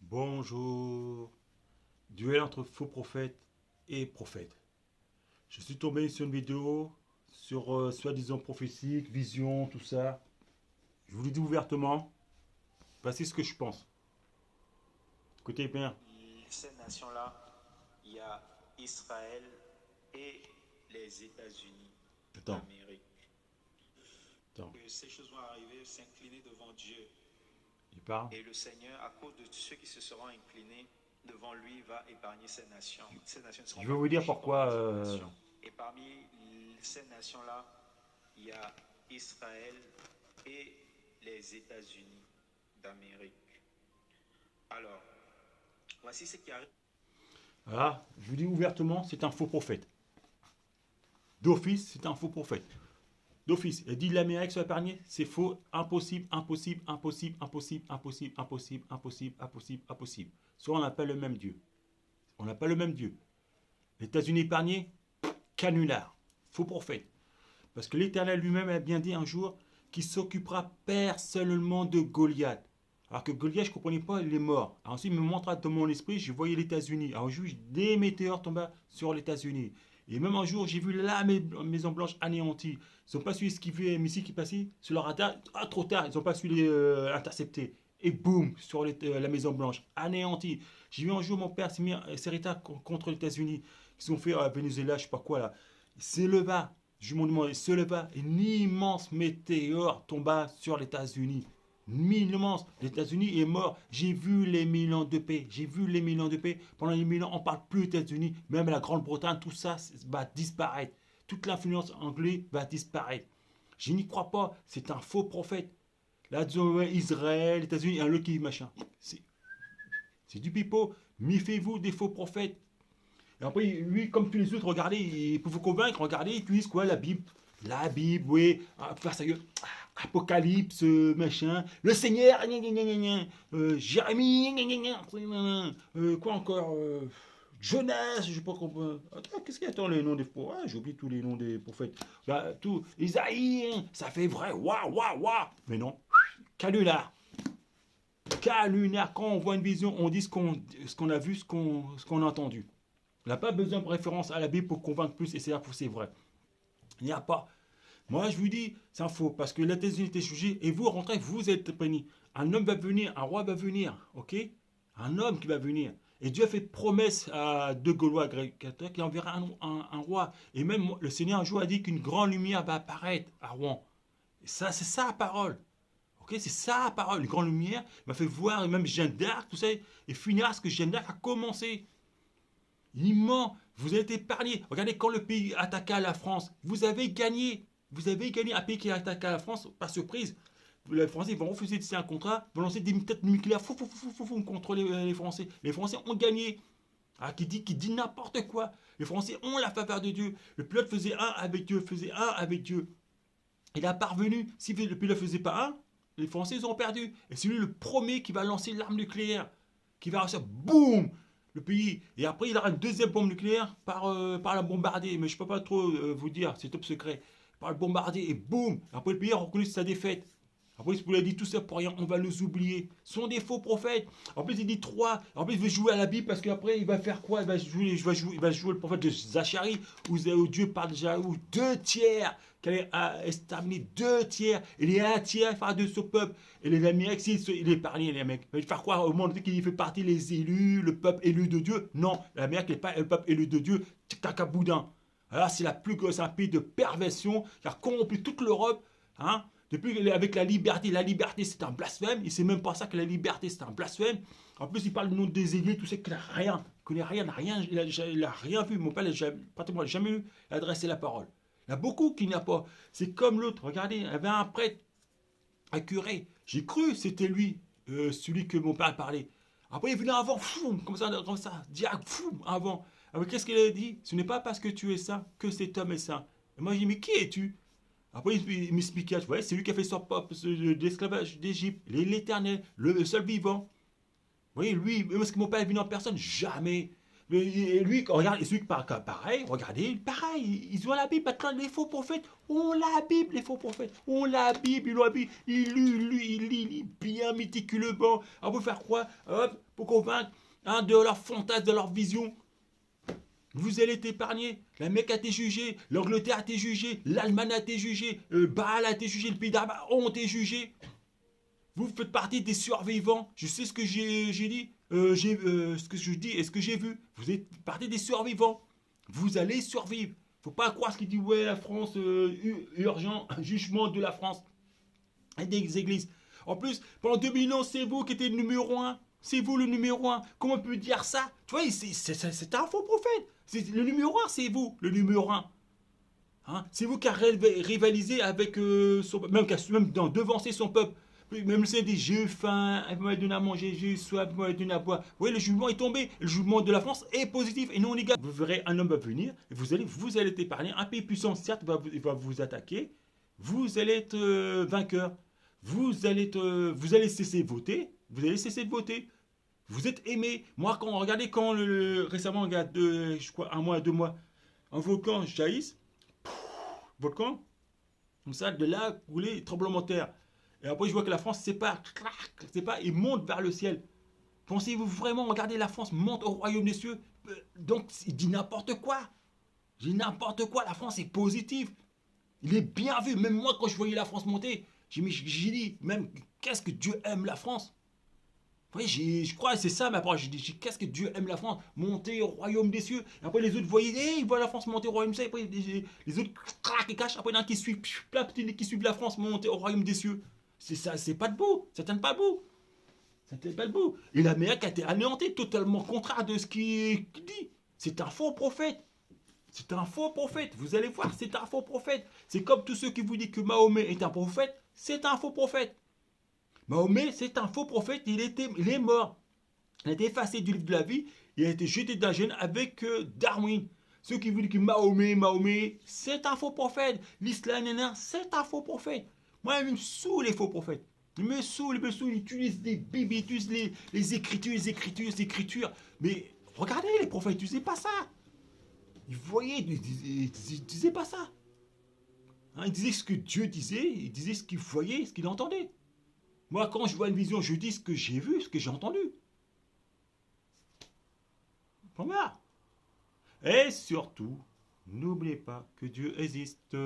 Bonjour. Duel entre faux prophètes et prophètes. Je suis tombé sur une vidéo sur soi-disant prophétique, vision, tout ça. Je vous le dis ouvertement. Voici ce que je pense. Écoutez bien. Ces nations-là, il y a Israël et les États-Unis Attends, d'Amérique. attends. Que ces choses vont arriver, s'incliner devant Dieu. Il parle. Et le Seigneur, à cause de ceux qui se seront inclinés devant lui, va épargner ces nations. Ces nations ne seront Je vais pas vous dire touchées par pourquoi. les autres nations. Et parmi ces nations-là, il y a Israël et les États-Unis d'Amérique. Alors, voici ce qui arrive. Voilà, je vous dis ouvertement, c'est un faux prophète. D'office, c'est un faux prophète. D'office. Il dit l'Amérique soit épargnée, c'est faux, impossible, impossible, impossible, impossible, impossible, impossible, impossible, impossible, impossible. Soit on n'a pas le même Dieu. On n'a pas le même Dieu. Les États-Unis épargnés, canular, faux prophète. Parce que l'Éternel lui-même a bien dit un jour qu'il s'occupera personnellement de Goliath. Alors que Goliath, je ne comprenais pas, il est mort. Alors ensuite, il me montra dans mon esprit, je voyais les États-Unis. Alors je des météores tombaient sur les États-Unis. Et même un jour, j'ai vu la Maison Blanche anéantie. Ils n'ont pas su esquiver un missile qui passait sur leur radar. Ah, trop tard, ils n'ont pas su les intercepter. Et boum, sur la Maison Blanche, anéantie. J'ai vu un jour mon père s'est contre les États-Unis. Ils ont fait à Venezuela, je sais pas quoi là. Il se leva, je me demande, il se leva, une immense météore tomba sur les États-Unis. Immense. Les États-Unis est mort. J'ai vu les 1000 ans de paix. J'ai vu les 1000 ans de paix. Pendant les 1000 ans, on ne parle plus des États-Unis. Même la Grande-Bretagne, tout ça va disparaître. Toute l'influence anglaise va disparaître. Je n'y crois pas. C'est un faux prophète. Là, disons, Israël, les États-Unis, un Lucky machin. C'est du pipeau. Méfiez-vous des faux prophètes. Et après, lui, comme tous les autres, regardez, pour vous convaincre, regardez, ils utilisent quoi? La Bible. La Bible, oui. Faire sérieux. Apocalypse, machin. Le Seigneur, Jérémie, quoi encore? Jonas, je sais pas comment. Attends, qu'est-ce qu'il y a dans les noms des prophètes? Ah, j'oublie tous les noms des prophètes. Bah, tout. Isaïe, ça fait vrai. Waouh, waouh, waouh. Mais non. Canular. Canular. Quand on voit une vision, on dit ce qu'on a vu, ce qu'on a entendu. On n'a pas besoin de référence à la Bible pour convaincre plus et c'est vrai. Il n'y a pas. Moi, je vous dis, c'est un faux, parce que les États-Unis étaient jugés, et vous rentrez, vous êtes bénis. Un homme va venir, un roi va venir, ok? Un homme qui va venir. Et Dieu a fait promesse à deux Gaulois agriculteurs qu'il enverra un roi. Et même le Seigneur un jour a dit qu'une grande lumière va apparaître à Rouen. Et ça, c'est ça la parole. Ok, c'est ça la parole. Une grande lumière m'a fait voir, et même Jeanne d'Arc, tout ça, et finir ce que Jeanne d'Arc a commencé. Il ment. Vous êtes épargné. Regardez, quand le pays attaqua la France, vous avez gagné. Vous avez gagné un pays qui attaqua la France par surprise. Les Français vont refuser de signer un contrat, vont lancer des têtes nucléaires contre les Français. Les Français ont gagné. Ah, qui dit n'importe quoi. Les Français ont la faveur de Dieu. Le pilote faisait un avec Dieu, faisait un avec Dieu. Il a parvenu. Si le pilote ne faisait pas un, les Français ils ont perdu. Et c'est lui le premier qui va lancer l'arme nucléaire. Qui va réussir, boum, le pays. Et après, il aura une deuxième bombe nucléaire par la bombardier. Mais je ne peux pas trop vous dire, c'est top secret. Par le bombardier et boum. Après, le pays a reconnu sa défaite. Après, il vous l'a dit tout ça pour rien, on va nous oublier. Ce sont des faux prophètes. En plus, il dit trois. En plus, il veut jouer à la Bible parce qu'après, il va faire quoi? Il va jouer le prophète de Zachari, où Dieu parle déjà, où deux tiers, qu'elle est exterminée, deux tiers, et les un tiers, il fera de ce peuple. Et les Amériques, il est parlé, les mecs. Il va faire quoi au monde qu'il fait partie les élus, le peuple élu de Dieu? Non, l'Amérique n'est pas le peuple élu de Dieu, cacaboudin. Alors, c'est la plus grosse un pays de perversion qui a corrompu toute l'Europe, hein? Depuis avec la liberté c'est un blasphème. Il sait même pas ça que la liberté c'est un blasphème. En plus, il parle du nom des églises, tout ça, qu'il n'a rien. Il connaît rien, il a rien vu. Mon père pratiquement jamais eu adressé la parole. Il y en a beaucoup qui n'a pas. C'est comme l'autre. Regardez, il y avait un prêtre, un curé. J'ai cru c'était lui, celui que mon père parlait. Après, il venait avant, fou, comme ça, direct, fou, avant. Alors, qu'est-ce qu'il a dit? Ce n'est pas parce que tu es saint que cet homme est saint. Et moi, je dis, mais qui es-tu? Après, il m'expliquait, tu vois, c'est lui qui a fait l'esclavage d'Égypte, l'éternel, le seul vivant. Vous voyez, lui, est-ce que mon père est venu en personne? Jamais. Et lui, regarde, et celui qui parle pareil, regardez, pareil, ils ont la Bible. Maintenant, les faux prophètes ont la Bible, les faux prophètes ont la Bible, ils ont la Bible. Ils lit bien méticuleusement. On peut faire quoi? Hop, pour convaincre de leur fantasme, de leur vision. Vous allez être épargné. La Mecque a été jugée, l'Angleterre a été jugée, l'Allemagne a été jugée, Baal a été jugé, le pays d'Arabie ont été jugés. Vous faites partie des survivants. Je sais ce que j'ai dit. Ce que je dis et ce que j'ai vu. Vous êtes partie des survivants. Vous allez survivre. Faut pas croire ce qu'il dit. Ouais, la France, urgent, jugement de la France et des églises. En plus, pendant 2000 ans, c'est vous qui étiez le numéro un. C'est vous le numéro un. Comment on peut dire ça? Tu vois, c'est un faux prophète. Le numéro un, c'est vous, le numéro un. Hein, c'est vous qui avez rivalisé avec même devancer son peuple. Même c'est des jeux fins, vous m'avez donné à manger, j'ai soif, vous m'avez donné à boire. Vous voyez, le jugement est tombé. Le jugement de la France est positif. Et non, les gars, vous verrez un homme va venir, et vous allez être épargné. Un pays puissant, certes, va vous attaquer. Vous allez être vainqueur. Vous allez cesser de voter. Vous allez cesser de voter. Vous êtes aimé. Moi, regardez quand récemment, il y a je crois, un mois, 2 mois, un volcan jaillisse. Volcan, comme ça, de là, coulé, tremblement de terre. Et après, je vois que la France sépare, et monte vers le ciel. Pensez-vous vraiment, regardez, la France monte au royaume des cieux? Donc, il dit n'importe quoi. Il dit n'importe quoi, la France est positive. Il est bien vu. Même moi, quand je voyais la France monter, j'ai dit, même, qu'est-ce que Dieu aime la France? Oui, je crois que c'est ça ma parole. J'ai dit, qu'est-ce que Dieu aime la France? Monter au royaume des cieux. Et après, les autres voyaient, ils voient la France monter au royaume des cieux. Après, les autres craquent et cachent. Après, il y en a qui suivent, plein qui suivent la France monter au royaume des cieux. C'est ça, c'est pas debout. Ça tient pas debout. Ça tient pas debout. Et l'Amérique a été anéantie, totalement contraire de ce qu'il dit. C'est un faux prophète. C'est un faux prophète. Vous allez voir, c'est un faux prophète. C'est comme tous ceux qui vous disent que Mahomet est un prophète. C'est un faux prophète. Mahomet, c'est un faux prophète, il est mort. Il a été effacé du livre de la vie, il a été jeté d'un gène avec Darwin. Ceux qui vous disent que Mahomet, c'est un faux prophète. L'islam, c'est un faux prophète. Moi, il me saoule les faux prophètes. Il me saoule, il utilise des bibles, il utilise les écritures. Mais regardez, les prophètes, ils n'utilisaient pas ça. Ils voyaient, ils disaient pas ça. Hein, ils disaient ce que Dieu disait, ils disaient ce qu'ils voyaient, ce qu'ils entendaient. Moi, quand je vois une vision, je dis ce que j'ai vu, ce que j'ai entendu. Voilà. Et surtout, n'oubliez pas que Dieu existe.